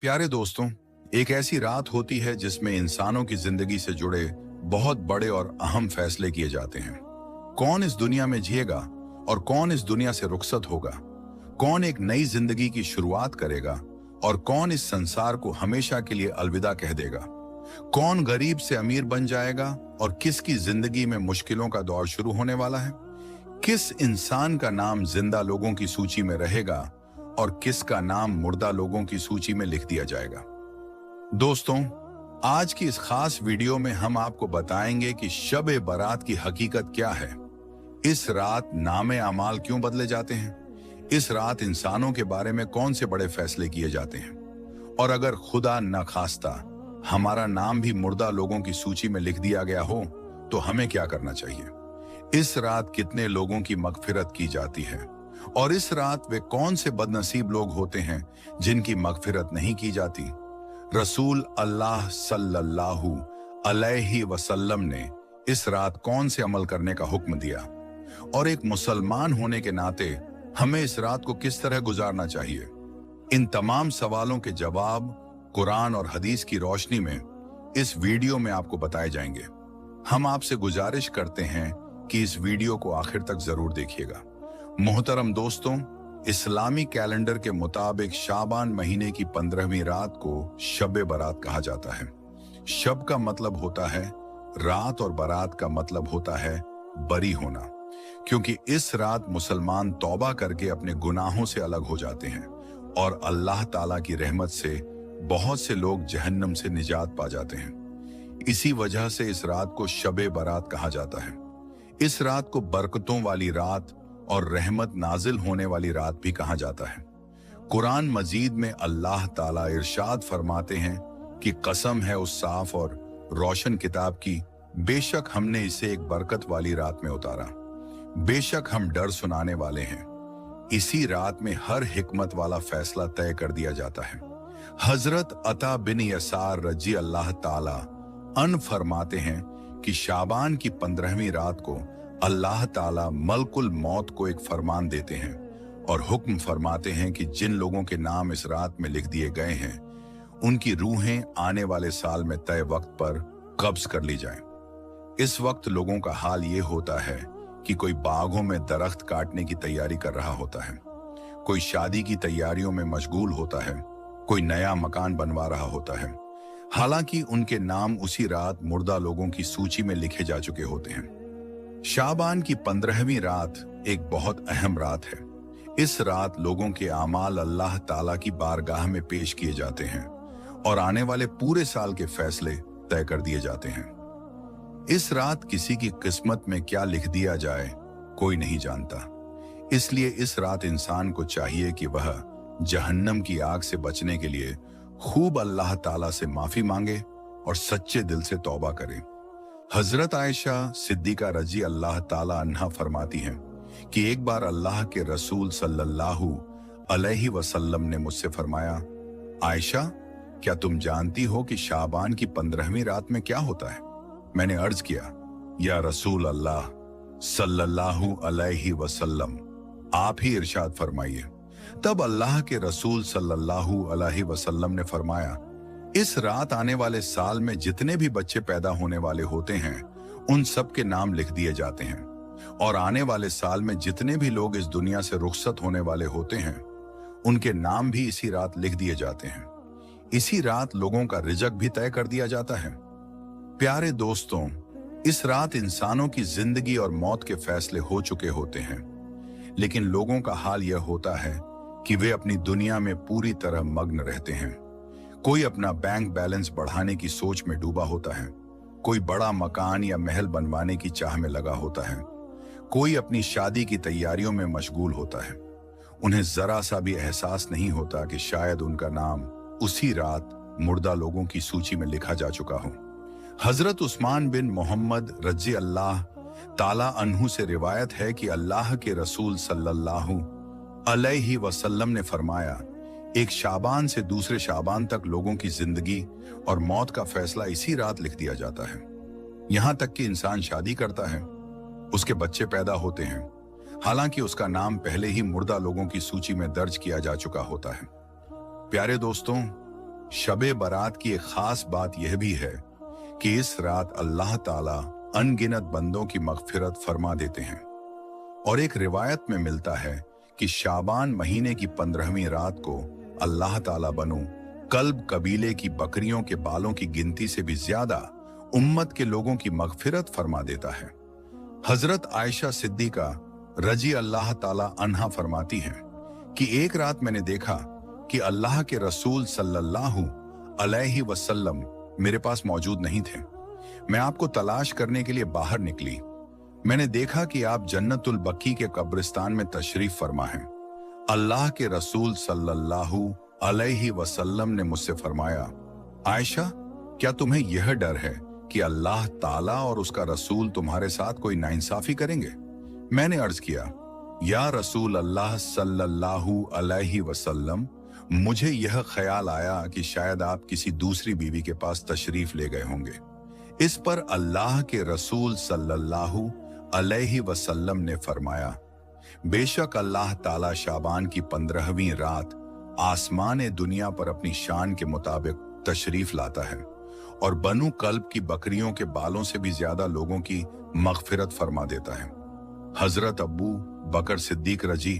प्यारे दोस्तों, एक ऐसी रात होती है जिसमें इंसानों की जिंदगी से जुड़े बहुत बड़े और अहम फैसले किए जाते हैं। कौन इस दुनिया में जिएगा और कौन इस दुनिया से रुखसत होगा? कौन एक नई जिंदगी की शुरुआत करेगा और कौन इस संसार को हमेशा के लिए अलविदा कह देगा? कौन गरीब से अमीर बन जाएगा और किसकी जिंदगी में मुश्किलों का दौर शुरू होने वाला है? किस इंसान का नाम जिंदा लोगों की सूची में रहेगा और किसका नाम मुर्दा लोगों की सूची में लिख दिया जाएगा? दोस्तों, आज की इस खास वीडियो में हम आपको बताएंगे कि शब-ए बारात की हकीकत क्या है। इस रात नामे अमाल क्यों बदले जाते हैं? इस रात इंसानों के बारे में कौन से बड़े फैसले किए जाते हैं? और अगर खुदा न खास्ता हमारा नाम भी मुर्दा लोगों की सूची में लिख दिया गया हो तो हमें क्या करना चाहिए? इस रात कितने लोगों की मगफिरत की जाती है और इस रात वे कौन से बदनसीब लोग होते हैं जिनकी मगफिरत नहीं की जाती? रसूल अल्लाह सल्लल्लाहु अलैहि वसल्लम ने इस रात कौन से अमल करने का हुक्म दिया और एक मुसलमान होने के नाते हमें इस रात को किस तरह गुजारना चाहिए? इन तमाम सवालों के जवाब कुरान और हदीस की रोशनी में इस वीडियो में आपको बताए जाएंगे। हम आपसे गुजारिश करते हैं कि इस वीडियो को आखिर तक जरूर देखिएगा। मोहतरम दोस्तों, इस्लामी कैलेंडर के मुताबिक शाबान महीने की 15वीं रात को शब-ए बारात कहा जाता है। शब का मतलब होता है रात और बारात का मतलब होता है बरी होना, क्योंकि इस रात मुसलमान तौबा करके अपने गुनाहों से अलग हो जाते हैं और अल्लाह ताला की रहमत से बहुत से लोग जहन्नम से निजात पा जाते हैं। इसी वजह से इस रात को शब-ए बारात कहा जाता है। इस रात को बरकतों वाली रात और रहमत नाजिल होने वाली रात भी कहा जाता है। कुरान मजीद में अल्लाह ताला इरशाद फरमाते हैं कि कसम है उस साफ और रोशन किताब की, बेशक हमने इसे एक बरकत वाली रात में उतारा। बेशक हम डर सुनाने वाले हैं। इसी रात में हर हिकमत वाला फैसला तय कर दिया जाता है। हजरत अता बिन यसार रजी अल्लाह ताला अन फरमाते हैं कि शाबान की 15वीं रात को अल्लाह ताला मलकुल मौत को एक फरमान देते हैं और हुक्म फरमाते हैं कि जिन लोगों के नाम इस रात में लिख दिए गए हैं उनकी रूहें आने वाले साल में तय वक्त पर कब्ज कर ली जाएं। इस वक्त लोगों का हाल ये होता है कि कोई बागों में दरख्त काटने की तैयारी कर रहा होता है, कोई शादी की तैयारियों में मशगूल होता है, कोई नया मकान बनवा रहा होता है। हालांकि उनके नाम उसी रात मुर्दा लोगों की सूची में लिखे जा चुके होते हैं। शाबान की 15वीं रात एक बहुत अहम रात है। इस रात लोगों के आमाल अल्लाह ताला की बारगाह में पेश किए जाते हैं और आने वाले पूरे साल के फैसले तय कर दिए जाते हैं। इस रात किसी की किस्मत में क्या लिख दिया जाए कोई नहीं जानता। इसलिए इस रात इंसान को चाहिए कि वह जहन्नम की आग से बचने के लिए खूब अल्लाह ताला से माफी मांगे और सच्चे दिल से तौबा करे। हजरत आयशा सिद्दीका रजी अल्लाह ताला अन्हा फरमाती हैं कि एक बार अल्लाह के रसूल सल्लल्लाहु अलैहि वसल्लम ने मुझसे फरमाया, आयशा, क्या तुम जानती हो कि शाबान की 15वीं रात में क्या होता है? मैंने अर्ज किया, या रसूल अल्लाह सल्लल्लाहु अलैहि वसल्लम, आप ही इरशाद फरमाइए। तब अल्लाह के रसूल सल्लल्लाहु अलैहि वसल्लम ने फरमाया, इस रात आने वाले साल में जितने भी बच्चे पैदा होने वाले होते हैं उन सब के नाम लिख दिए जाते हैं और आने वाले साल में जितने भी लोग इस दुनिया से रुखसत होने वाले होते हैं उनके नाम भी इसी रात लिख दिए जाते हैं। इसी रात लोगों का रिजक भी तय कर दिया जाता है। प्यारे दोस्तों, इस रात इंसानों की जिंदगी और मौत के फैसले हो चुके होते हैं, लेकिन लोगों का हाल यह होता है कि वे अपनी दुनिया में पूरी तरह मग्न रहते हैं। कोई अपना बैंक बैलेंस बढ़ाने की सोच में डूबा होता है, कोई बड़ा मकान या महल बनवाने की चाह में लगा होता है, कोई अपनी शादी की तैयारियों में मशगूल होता है। उन्हें जरा सा भी एहसास नहीं होता कि शायद उनका नाम उसी रात मुर्दा लोगों की सूची में लिखा जा चुका हो। हजरत उस्मान बिन मोहम्मद रजी अल्लाह ताला अन्हु से रिवायत है कि अल्लाह के रसूल सल्लल्लाहु अलैहि वसल्लम ने फरमाया, एक शाबान से दूसरे शाबान तक लोगों की जिंदगी और मौत का फैसला इसी रात लिख दिया जाता है। यहां तक कि इंसान शादी करता है, उसके बच्चे पैदा होते हैं, हालांकि उसका नाम पहले ही मुर्दा लोगों की सूची में दर्ज किया जा चुका होता है। प्यारे दोस्तों, शबे बारात की एक खास बात यह भी है कि इस रात अल्लाह ताला अनगिनत बंदों की मगफिरत फरमा देते हैं। और एक रिवायत में मिलता है कि शाबान महीने की 15वीं रात को अल्लाह ताला बनु कल्ब कबीले की बकरियों के बालों की गिनती से भी ज्यादा उम्मत के लोगों की मगफिरत फरमा देता है। हजरत आयशा सिद्दीका रजी अल्लाह ताला अन्हा फरमाती हैं कि एक रात मैंने देखा कि अल्लाह के रसूल सल्लल्लाहु अलैहि वसल्लम मेरे पास मौजूद नहीं थे। मैं आपको तलाश करने के लिए बाहर निकली। मैंने देखा कि आप जन्नतुल बकी के कब्रिस्तान में तशरीफ फरमा हैं। अल्लाह के रसूल सल्लल्लाहु अलैहि वसल्लम ने मुझसे फरमाया, आयशा, क्या तुम्हें यह डर है कि अल्लाह ताला और उसका रसूल तुम्हारे साथ कोई नाइंसाफी करेंगे? मैंने अर्ज किया, या रसूल अल्लाह सल्लल्लाहु अलैहि वसल्लम, मुझे यह ख्याल आया कि शायद आप किसी दूसरी बीवी के पास तशरीफ ले गए होंगे। इस पर अल्लाह के रसूल सल्लल्लाहु अलैहि वसल्लम ने फरमाया, बेशक अल्लाह ताला शाबान की 15वीं रात आसमान दुनिया पर अपनी शान के मुताबिक तशरीफ लाता है और बनु कल्ब की बकरियों के बालों से भी ज्यादा लोगों की मगफिरत फरमा देता है। हजरत अब्बू बकर सिद्दीक रजी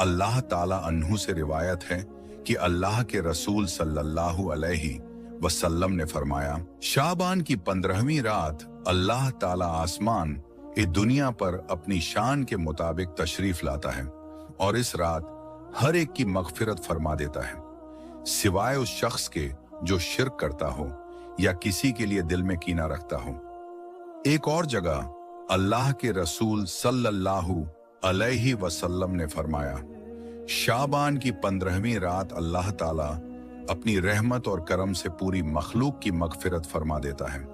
अल्लाह ताला अन्हु से रिवायत है कि अल्लाह के रसूल सल्लल्लाहु अलैहि वसल्लम ने फरमाया, शाबान की 15वीं रात अल्लाह ताला आसमान दुनिया पर अपनी शान के मुताबिक तशरीफ लाता है और इस रात हर एक की मगफिरत फरमा देता है, सिवाय उस शख्स के जो शिर्क करता हो या किसी के लिए दिल में कीना रखता हो। एक और जगह अल्लाह के रसूल सल्लल्लाहु अलैहि वसल्लम ने फरमाया, शाबान की 15वीं रात अल्लाह ताला अपनी रहमत और करम से पूरी मखलूक की मगफिरत फरमा देता है,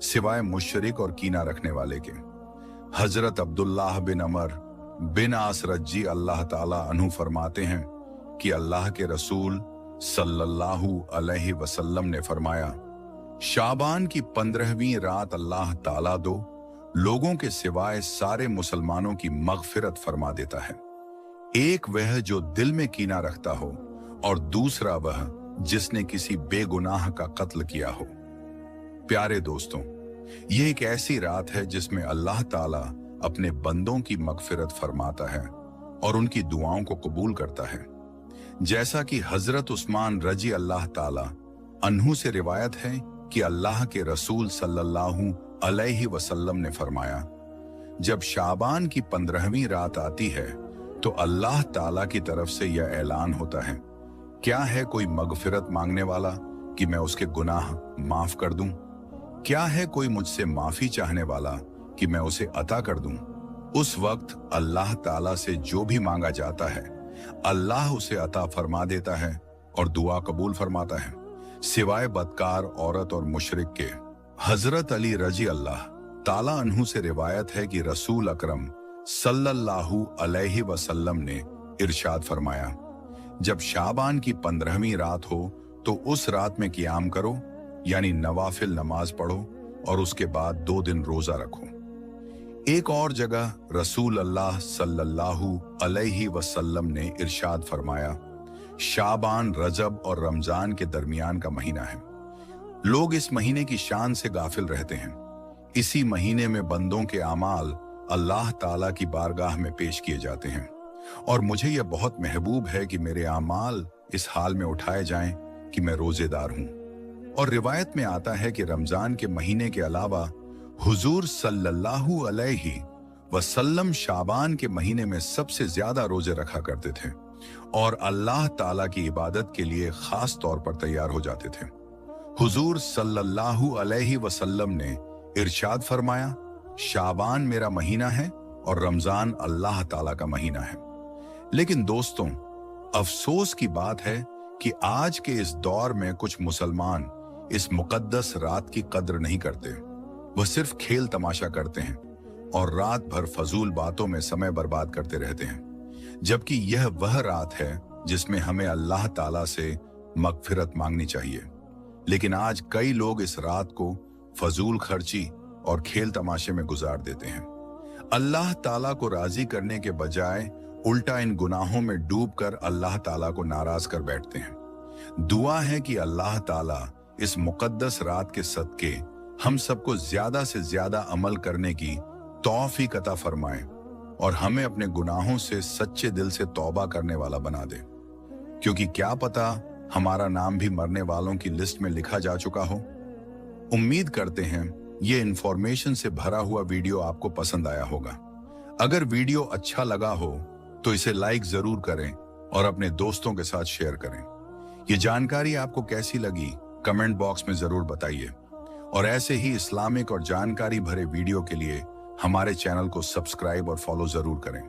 सिवाय मुशरिक और कीना रखने वाले के। हजरत अब्दुल्लाह बिन अमर बिन आस रजी अल्लाह ताला अन्हु फरमाते हैं कि अल्लाह के रसूल सल्लल्लाहु अलैहि वसल्लम ने फरमाया, शाबान की 15वीं रात अल्लाह ताला दो लोगों के सिवाय सारे मुसलमानों की मगफिरत फरमा देता है, एक वह जो दिल में कीना रखता हो और दूसरा वह जिसने किसी बेगुनाह का कत्ल किया हो। प्यारे दोस्तों, ये एक ऐसी रात है जिसमें अल्लाह ताला अपने बंदों की मगफिरत फरमाता है और उनकी दुआओं को कबूल करता है। जैसा कि हजरत उस्मान रजी अल्लाह ताला अन्हु से रिवायत है कि अल्लाह के रसूल सल्लल्लाहु अलैहि वसल्लम ने फरमाया, जब शाबान की 15वीं रात आती है तो अल्लाह ताला की तरफ से यह ऐलान होता है, क्या है कोई मगफिरत मांगने वाला कि मैं उसके गुनाह माफ कर दूं? क्या है कोई मुझसे माफी चाहने वाला कि मैं उसे अता कर दूं? उस वक्त अल्लाह ताला से जो भी मांगा जाता है अल्लाह उसे अता फरमा देता है और दुआ कबूल फरमाता है, सिवाय बदकार औरत और मुशरिक के। हजरत अली रजी अल्लाह ताला अन्हु से रिवायत है कि रसूल अकरम सल्लल्लाहु अलैहि वसल्लम ने इरशाद फरमाया, जब शाबान की 15वीं रात हो तो उस रात में क़ियाम करो, यानी नवाफिल नमाज पढ़ो और उसके बाद 2 दिन रोजा रखो। एक और जगह रसूल अल्लाह सल्लल्लाहु अलैहि वसल्लम ने इरशाद फरमाया, शाबान रजब और रमजान के दरमियान का महीना है। लोग इस महीने की शान से गाफिल रहते हैं। इसी महीने में बंदों के आमाल अल्लाह ताला की बारगाह में पेश किए जाते हैं और मुझे यह बहुत महबूब है कि मेरे आमाल इस हाल में उठाए जाएं कि मैं रोजेदार हूं। और रिवायत में आता है कि रमजान के महीने के अलावा हुजूर सल्लल्लाहु अलैहि वसल्लम शाबान के महीने में सबसे ज्यादा रोजे रखा करते थे और अल्लाह ताला की इबादत के लिए खास तौर पर तैयार हो जाते थे। हुजूर सल्लल्लाहु अलैहि वसल्लम ने इरशाद फरमाया, शाबान मेरा महीना है और रमजान अल्लाह ताला का महीना है। लेकिन दोस्तों, अफसोस की बात है कि आज के इस दौर में कुछ मुसलमान इस मुकद्दस रात की कद्र नहीं करते। वह सिर्फ खेल तमाशा करते हैं और रात भर फजूल बातों में समय बर्बाद करते रहते हैं, जबकि यह वह रात है जिसमें हमें अल्लाह ताला से मगफिरत मांगनी चाहिए। लेकिन आज कई लोग इस रात को फजूल खर्ची और खेल तमाशे में गुजार देते हैं। अल्लाह ताला को राजी करने के बजाय उल्टा इन गुनाहों में डूबकर अल्लाह ताला को नाराज कर बैठते हैं। दुआ है कि अल्लाह ताला इस मुकद्दस रात के सदके हम सबको ज्यादा से ज्यादा अमल करने की तौफीक अता फरमाए और हमें अपने गुनाहों से सच्चे दिल से तौबा करने वाला बना दे, क्योंकि क्या पता हमारा नाम भी मरने वालों की लिस्ट में लिखा जा चुका हो। उम्मीद करते हैं ये इंफॉर्मेशन से भरा हुआ वीडियो आपको पसंद आया होगा। अगर वीडियो अच्छा लगा हो तो इसे लाइक जरूर करें और अपने दोस्तों के साथ शेयर करें। ये जानकारी आपको कैसी लगी कमेंट बॉक्स में जरूर बताइए और ऐसे ही इस्लामिक और जानकारी भरे वीडियो के लिए हमारे चैनल को सब्सक्राइब और फॉलो जरूर करें।